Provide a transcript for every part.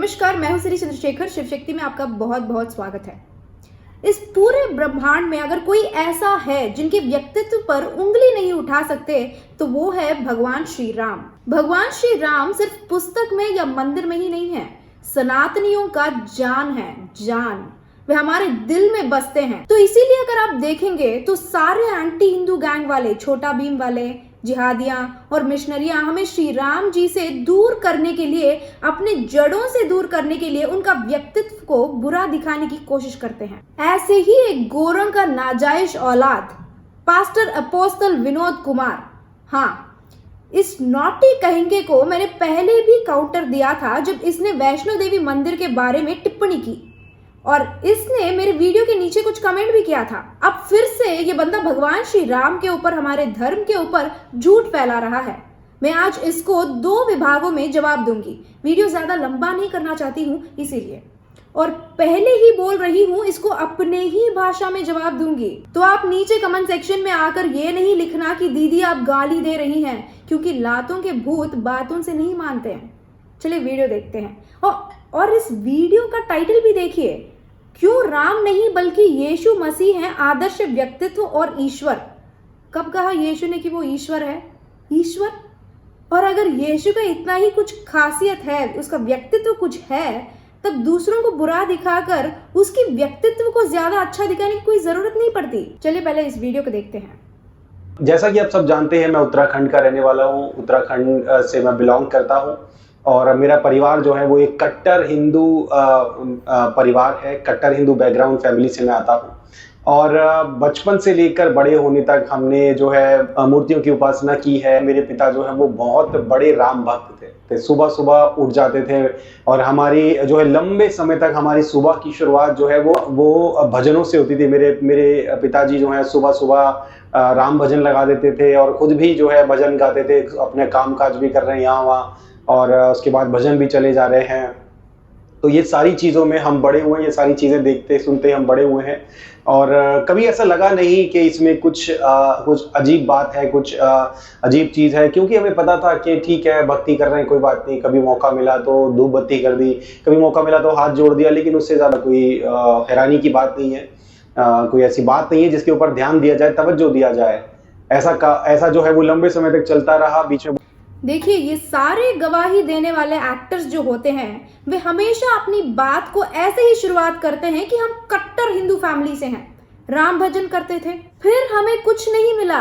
नमस्कार, मैं हूं श्री चंद्रशेखर। शिव शक्ति में आपका बहुत बहुत स्वागत है। इस पूरे ब्रह्मांड में अगर कोई ऐसा है जिनके व्यक्तित्व पर उंगली नहीं उठा सकते तो वो है भगवान श्री राम। भगवान श्री राम सिर्फ पुस्तक में या मंदिर में ही नहीं है, सनातनियों का जान है, जान। वे हमारे दिल में बसते हैं। तो इसीलिए अगर आप देखेंगे तो सारे एंटी हिंदू गैंग वाले, छोटा भीम वाले, जिहादियां और मिशनरियां हमें श्री राम जी से दूर करने के लिए, अपने जड़ों से दूर करने के लिए उनका व्यक्तित्व को बुरा दिखाने की कोशिश करते हैं। ऐसे ही एक गोरंग का नाजायज औलाद पास्टर अपोस्तल विनोद कुमार, हाँ, इस नॉटी कहेंगे को मैंने पहले भी काउंटर दिया था जब इसने वैष्णो देवी मंदिर के बारे में टिप्पणी की और इसने मेरे वीडियो के नीचे कुछ कमेंट भी किया था। अब फिर से ये बंदा भगवान श्री राम के ऊपर, हमारे धर्म के ऊपर झूठ फैला रहा है। मैं आज इसको 2 विभागों में जवाब दूंगी। वीडियो ज्यादा लंबा नहीं करना चाहती हूँ इसीलिए, और पहले ही बोल रही हूँ इसको अपने ही भाषा में जवाब दूंगी। तो आप नीचे कमेंट सेक्शन में आकर ये नहीं लिखना कि दीदी आप गाली दे रही हैं, क्योंकि लातों के भूत बातों से नहीं मानते हैं। चलिए वीडियो देखते हैं। और इस वीडियो का टाइटल भी देखिए, क्यों राम नहीं बल्कि यीशु मसीह हैं आदर्श व्यक्तित्व और ईश्वर। कब कहा यीशु ने कि वो ईश्वर है? ईश्वर। और अगर यीशु का इतना ही कुछ खासियत है, उसका व्यक्तित्व कुछ है, तब दूसरों को बुरा दिखाकर उसकी व्यक्तित्व को ज्यादा अच्छा दिखाने की कोई जरूरत नहीं पड़ती। चलिए पहले इस वीडियो को देखते हैं। जैसा कि आप सब जानते हैं, मैं उत्तराखंड का रहने वाला हूँ। उत्तराखंड से मैं बिलोंग करता हूँ और मेरा परिवार जो है वो एक कट्टर हिंदू परिवार है। कट्टर हिंदू बैकग्राउंड फैमिली से मैं आता हूँ और बचपन से लेकर बड़े होने तक हमने जो है मूर्तियों की उपासना की है। मेरे पिता जो है वो बहुत बड़े राम भक्त थे। सुबह सुबह उठ जाते थे और हमारी जो है लंबे समय तक हमारी सुबह की शुरुआत जो है वो भजनों से होती थी। मेरे पिताजी जो है सुबह सुबह राम भजन लगा देते थे और खुद भी जो है भजन गाते थे। अपने काम काज भी कर रहे हैं यहाँ वहाँ और उसके बाद भजन भी चले जा रहे हैं। तो ये सारी चीज़ों में हम बड़े हुए हैं, ये सारी चीज़ें देखते सुनते हम बड़े हुए हैं और कभी ऐसा लगा नहीं कि इसमें कुछ अजीब बात है, कुछ अजीब चीज़ है, क्योंकि हमें पता था कि ठीक है भक्ति कर रहे हैं, कोई बात नहीं। कभी मौका मिला तो धूप बत्ती कर दी, कभी मौका मिला तो हाथ जोड़ दिया, लेकिन उससे ज़्यादा कोई हैरानी की बात नहीं है। कोई ऐसी बात नहीं है जिसके ऊपर ध्यान दिया जाए, तवज्जो दिया जाए। ऐसा जो है वो लंबे समय तक चलता रहा। बीच में देखिए, ये सारे गवाही देने वाले एक्टर्स जो होते हैं वे हमेशा अपनी बात को ऐसे ही शुरुआत करते हैं कि हम कट्टर हिंदू फैमिली से हैं, राम भजन करते थे, फिर हमें कुछ नहीं मिला,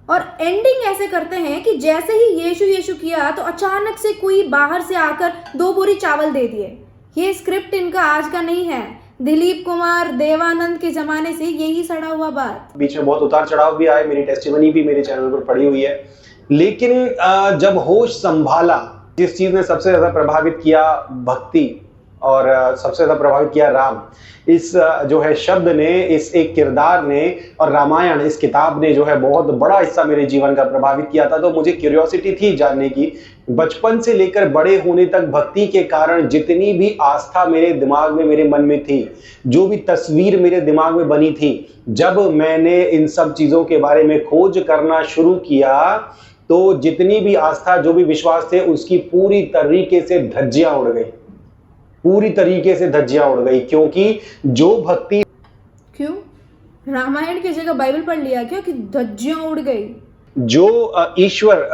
और एंडिंग ऐसे करते हैं कि जैसे ही यीशु यीशु किया तो अचानक से कोई बाहर से आकर 2 बोरी चावल दे दिए। ये स्क्रिप्ट इनका आज का नहीं है, दिलीप कुमार देवानंद के जमाने से यही सड़ा हुआ बात। बीच में बहुत उतार चढ़ाव भी आए, मेरी टेस्टिमनी भी मेरे चैनल पर पड़ी हुई है, लेकिन जब होश संभाला, जिस चीज ने सबसे ज्यादा प्रभावित किया भक्ति और सबसे ज्यादा प्रभावित किया राम, इस जो है शब्द ने, इस एक किरदार ने और रामायण इस किताब ने जो है बहुत बड़ा हिस्सा मेरे जीवन का प्रभावित किया था। तो मुझे क्यूरियोसिटी थी जानने की। बचपन से लेकर बड़े होने तक भक्ति के कारण जितनी भी आस्था मेरे दिमाग में, मेरे मन में थी, जो भी तस्वीर मेरे दिमाग में बनी थी, जब मैंने इन सब चीजों के बारे में खोज करना शुरू किया तो जितनी भी आस्था, जो भी विश्वास थे, उसकी पूरी तरीके से धज्जियां उड़ गई, पूरी तरीके से धज्जियां उड़ गई। क्योंकि जो भक्ति, क्यों रामायण की जगह बाइबल पढ़ लिया क्या कि धज्जियां उड़ गई? जो ईश्वर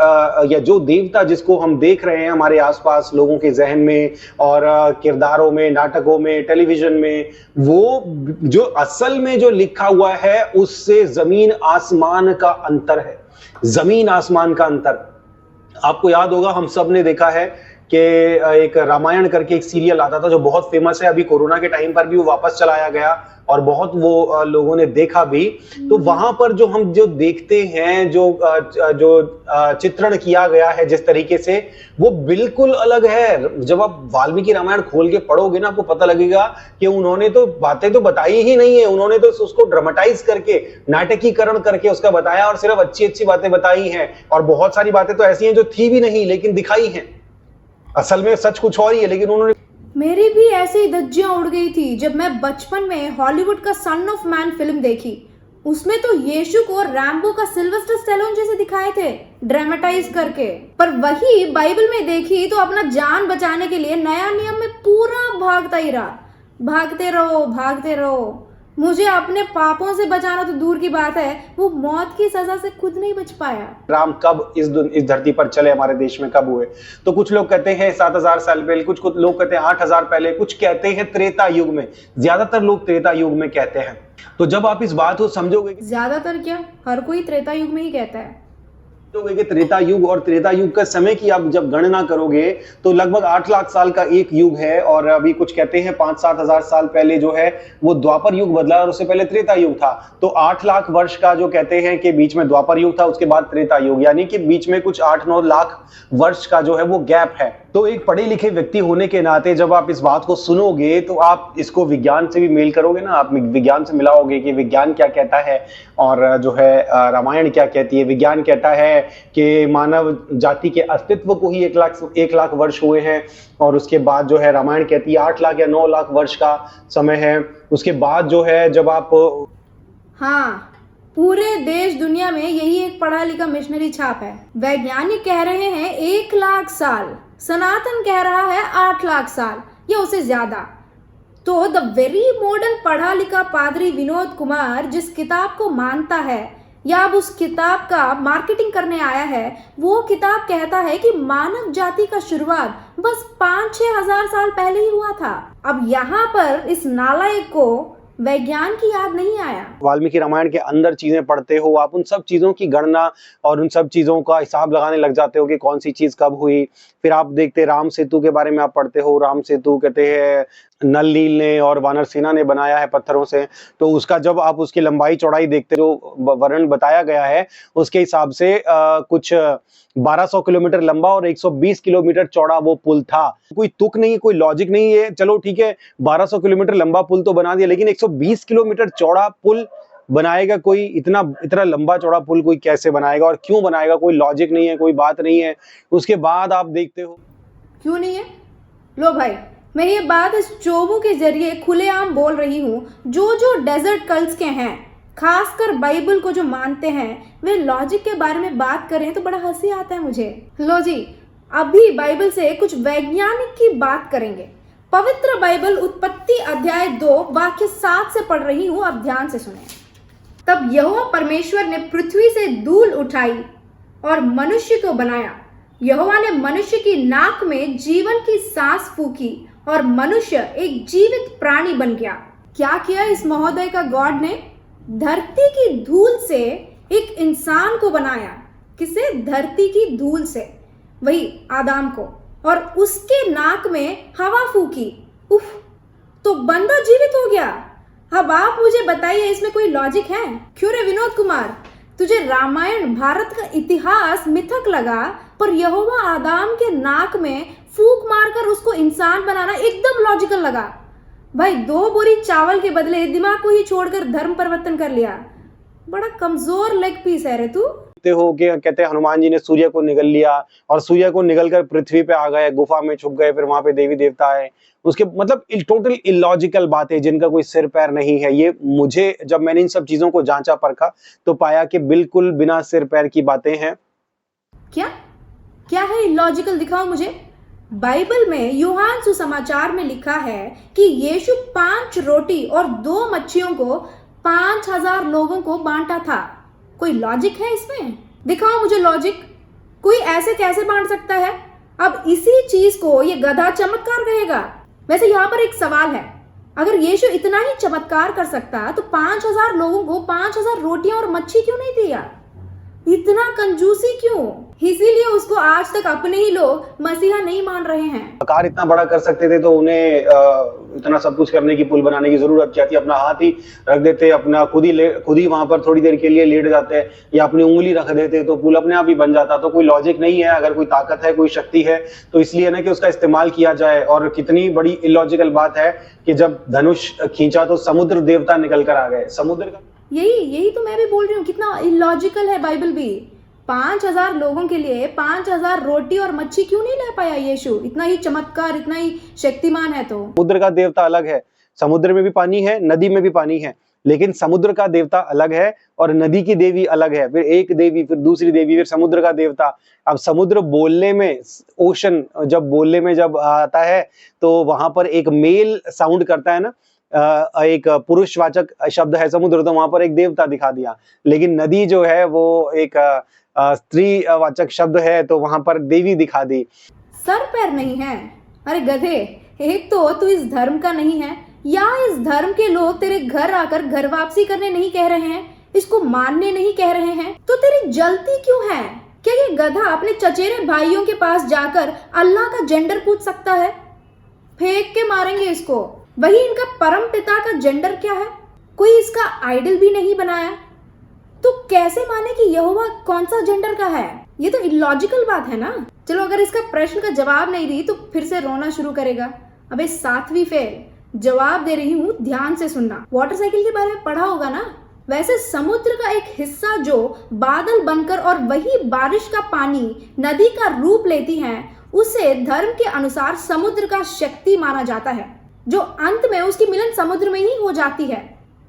या जो देवता जिसको हम देख रहे हैं हमारे आसपास लोगों के जहन में और किरदारों में, नाटकों में, टेलीविजन में, वो जो असल में जो लिखा हुआ है उससे जमीन आसमान का अंतर है, जमीन आसमान का अंतर। आपको याद होगा, हम सब ने देखा है कि एक रामायण करके एक सीरियल आता था जो बहुत फेमस है। अभी कोरोना के टाइम पर भी वो वापस चलाया गया और बहुत वो लोगों ने देखा भी। तो वहां पर जो हम जो देखते हैं, जो चित्रण किया गया है जिस तरीके से, वो बिल्कुल अलग है। जब आप वाल्मीकि रामायण खोल के पढ़ोगे ना, आपको पता लगेगा कि उन्होंने तो बातें तो बताई ही नहीं है, उन्होंने तो उसको ड्रामेटाइज करके, नाटकीकरण करके उसका बताया और सिर्फ अच्छी अच्छी बातें बताई हैं। और बहुत सारी बातें तो ऐसी हैं जो थी भी नहीं लेकिन दिखाई हैं। असल में सच कुछ और ही है, लेकिन उन्होंने। मेरी भी ऐसी ही धज्जियां उड़ गई थी जब मैं बचपन में हॉलीवुड का सन ऑफ मैन फिल्म देखी। उसमें तो यीशु को रैम्बो का सिल्वेस्टर स्टैलोन जैसे दिखाए थे ड्रामेटाइज करके, पर वही बाइबल में देखी तो अपना जान बचाने के लिए नया नियम में पूरा भागता ही रहा। भागते रहो, भागते रहो। मुझे अपने पापों से बचाना तो दूर की बात है, वो मौत की सजा से खुद नहीं बच पाया। राम कब इस धरती पर चले, हमारे देश में कब हुए? तो कुछ लोग कहते हैं 7000 साल पहले, कुछ लोग कहते हैं 8000 पहले, कुछ कहते हैं त्रेता युग में। ज्यादातर लोग त्रेता युग में कहते हैं। तो जब आप इस बात को समझोगे, ज्यादातर क्या, हर कोई त्रेता युग में ही कहता है। कि त्रेता युग और त्रेता युग का समय की आप जब गणना करोगे तो लगभग 8 लाख साल का एक युग है। और अभी कुछ कहते हैं 5-7 हजार साल पहले जो है वो द्वापर युग बदला और उससे पहले त्रेता युग था। तो 8 लाख वर्ष का जो कहते हैं कि बीच में द्वापर युग था, उसके बाद त्रेता युग, यानी कि बीच में कुछ 8-9 लाख वर्ष का जो है वो गैप है। तो एक पढ़े लिखे व्यक्ति होने के नाते जब आप इस बात को सुनोगे तो आप इसको विज्ञान से भी मेल करोगे ना, आप विज्ञान से मिलाओगे कि विज्ञान क्या कहता है और जो है रामायण क्या कहती है। विज्ञान कहता है कि मानव जाति के अस्तित्व को ही 1 लाख वर्ष हुए हैं, और उसके बाद जो है रामायण कहती है 8 लाख या 9 लाख वर्ष का समय है। उसके बाद जो है जब आप, हाँ, पूरे देश दुनिया में यही एक पढ़ा लिखा मिशनरी छाप है। वैज्ञानिक कह रहे हैं 1 लाख साल, सनातन कह रहा है 8 लाख साल या उससे ज्यादा। तो द वेरी मॉडर्न पढ़ा लिखा पादरी विनोद कुमार जिस किताब को मानता है या अब उस किताब का मार्केटिंग करने आया है, वो किताब कहता है कि मानव जाति का शुरुआत बस 5-6 हजार साल पहले ही हुआ था। अब यहाँ पर इस नालायक को वैज्ञान की याद नहीं आया। वाल्मीकि रामायण के अंदर चीजें पढ़ते हो, आप उन सब चीजों की गणना और उन सब चीजों का हिसाब लगाने लग जाते हो कि कौन सी चीज कब हुई। फिर आप देखते राम सेतु के बारे में आप पढ़ते हो, राम सेतु कहते हैं नल नील ने और वानर सेना ने बनाया है पत्थरों से। तो उसका जब आप उसकी लंबाई चौड़ाई देखते हो, वर्णन बताया गया है उसके हिसाब से कुछ 1200 किलोमीटर लंबा और 120 किलोमीटर चौड़ा वो पुल था। कोई तुक नहीं, कोई लॉजिक नहीं है। चलो ठीक है, 1200 किलोमीटर लंबा पुल तो बना दिया, लेकिन 120 किलोमीटर चौड़ा पुल बनाएगा कोई? इतना लंबा चौड़ा पुल कोई कैसे बनाएगा और क्यों बनाएगा? कोई लॉजिक नहीं है, कोई बात नहीं है। उसके बाद आप देखते हो, क्यों नहीं है? लो भाई, मैं ये बात इस चोबू के जरिए खुलेआम बोल रही हूँ। जो डेजर्ट कल्ट्स के हैं, खासकर बाइबल को जो मानते हैं, वे लॉजिक के बारे में बात करें तो बड़ा हंसी आता है मुझे। लो जी, अभी बाइबल से कुछ वैज्ञानिक की बात करेंगे। पवित्र बाइबल उत्पत्ति अध्याय 2 वाक्य 7 से पढ़ रही हूँ, अब ध्यान से सुने। तब यहोवा परमेश्वर ने पृथ्वी से धूल उठाई और मनुष्य को बनाया। यहोवा ने मनुष्य की नाक में जीवन की सांस फूकी और मनुष्य एक जीवित प्राणी बन गया। क्या किया इस महोदय का गॉड ने? धरती की धूल से एक इंसान को बनाया। किसे? धरती की धूल से, वही आदम को, और उसके नाक में हवा फूकी। उफ, तो बंदा जीवित हो गया। अब आप मुझे बताइए, इसमें कोई लॉजिक है? क्यों रे विनोद कुमार, तुझे रामायण भारत का इतिहास मिथक लगा, पर यहोवा आदम के नाक में फूंक मारकर उसको इंसान बनाना एकदम लॉजिकल लगा? भाई, 2 बोरी चावल के बदले दिमाग को ही छोड़कर धर्म परिवर्तन कर लिया। बड़ा कमजोर लेग पीस है रे तू। हो कि कहते हैं हनुमान जी ने सूर्य को निगल लिया और सूर्य को निगलकर पृथ्वी पे आ गए, गुफा में छुप गए, फिर वहां पे देवी देवता आए। उसके मतलब टोटल इलॉजिकल बातें जिनका कोई सिर पैर नहीं है। ये मुझे, जब मैंने इन सब चीजों को जांचा परखा तो पाया कि बिल्कुल बिना सिर पैर की बातें हैं। क्या है इलॉजिकल? दिखाओ मुझे। बाइबल में यूहान सुसमाचार में लिखा है कि यीशु 5 रोटी और 2 मच्छियों को 5000 लोगों को बांटा था। कोई लॉजिक है इसमें? दिखाओ मुझे लॉजिक। कोई ऐसे कैसे बांट सकता है? अब इसी चीज को ये गधा चमत्कार कहेगा। वैसे यहाँ पर एक सवाल है, अगर यीशु इतना ही चमत्कार कर सकता तो 5000 लोगों को 5000 रोटियां और मच्छी क्यों नहीं दिया? इतना कंजूसी क्यों? इसीलिए उसको आज तक अपने ही लोग मसीहा नहीं मान रहे हैं। आकार इतना बड़ा कर सकते थे तो उन्हें इतना सब कुछ करने की, पुल बनाने की जरूरत क्या थी? अपना हाथ ही रख देते, अपना खुद ही वहां पर थोड़ी देर के लिए लेट जाते या अपनी उंगली रख देते तो पुल अपने आप ही बन जाता। तो कोई लॉजिक नहीं है। अगर कोई ताकत है, कोई शक्ति है, तो इसलिए ना कि उसका इस्तेमाल किया जाए। और कितनी बड़ी इलॉजिकल बात है कि जब धनुष खींचा तो समुद्र देवता निकल कर आ गए। समुद्र का यही तो मैं भी बोल रही हूँ, कितना इलॉजिकल है बाइबल भी। 5000 लोगों के लिए 5000 रोटी और मच्छी क्यों नहीं ला पाया यीशु? इतना ही चमत्कार, इतना ही शक्तिमान है तो। समुद्र का देवता अलग है, समुद्र में भी पानी है, नदी में भी पानी है, लेकिन समुद्र का देवता अलग है और नदी की देवी अलग है, फिर एक देवी, फिर दूसरी देवी, फिर समुद्र का देवता। अब समुद्र बोलने में, ओशन जब बोलने में जब आता है तो वहां पर एक मेल साउंड करता है ना, एक पुरुषवाचक शब्द है समुद्र, तो वहां पर एक देवता दिखा दिया। लेकिन नदी जो है वो एक स्त्रीवाचक शब्द है, तो वहां पर देवी दिखा दी। सर पैर नहीं है? अरे गधे, एक तो तू इस धर्म का नहीं है, या इस धर्म के लोग तेरे घर आकर घर वापसी करने नहीं कह रहे हैं, इसको मानने नहीं कह रहे हैं, तो तेरी जलती क्यों है? क्या ये गधा अपने चचेरे भाइयों के पास जाकर अल्लाह का जेंडर पूछ सकता है? फेंक के मारेंगे इसको। वही इनका परम पिता का जेंडर क्या है? कोई इसका आइडल भी नहीं बनाया, तो कैसे माने कि यहोवा कौन सा जेंडर का है? ये तो इलॉजिकल बात है ना। चलो, अगर इसका प्रश्न का जवाब नहीं दी तो फिर से रोना शुरू करेगा। अबे 7वीं फेल, जवाब दे रही हूँ, ध्यान से सुनना। वाटर साइकिल के बारे में पढ़ा होगा ना? वैसे समुद्र का एक हिस्सा जो बादल बनकर और वही बारिश का पानी नदी का रूप लेती है, उसे धर्म के अनुसार समुद्र का शक्ति माना जाता है, जो अंत में उसकी मिलन समुद्र में ही हो जाती है।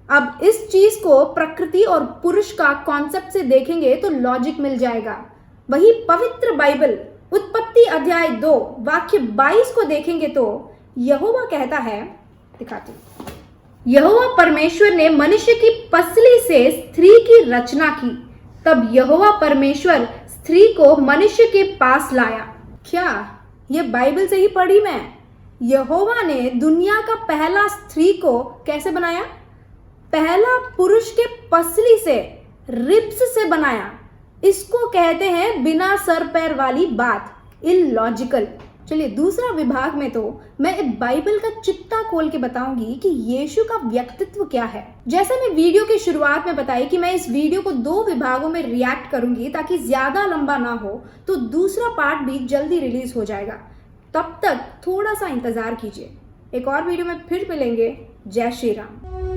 अब इस चीज को प्रकृति और पुरुष का कॉन्सेप्ट से देखेंगे तो लॉजिक मिल जाएगा। वही पवित्र बाइबल उत्पत्ति अध्याय 2 वाक्य 22 को देखेंगे तो यहोवा कहता है, दिखाती हूं। यहोवा परमेश्वर ने मनुष्य की पसली से स्त्री की रचना की, तब यहोवा परमेश्वर स्त्री को मनुष्य के पास लाया। क्या ये बाइबल से ही पढ़ी मैं? यहोवा ने दुनिया का पहला स्त्री को कैसे बनाया? पहला पुरुष के पसली से, रिब्स से बनाया। इसको कहते हैं बिना सर पैर वाली बात, इलॉजिकल। चलिए, दूसरा विभाग में तो मैं बाइबल का चिट्टा खोल के बताऊंगी कि यीशु का व्यक्तित्व क्या है। जैसे मैं वीडियो की शुरुआत में बताई कि मैं इस वीडियो को 2 विभागों में रिएक्ट करूंगी ताकि ज्यादा लंबा ना हो, तो दूसरा पार्ट भी जल्दी रिलीज हो जाएगा। तब तक थोड़ा सा इंतजार कीजिए। एक और वीडियो में फिर मिलेंगे। जय श्री राम।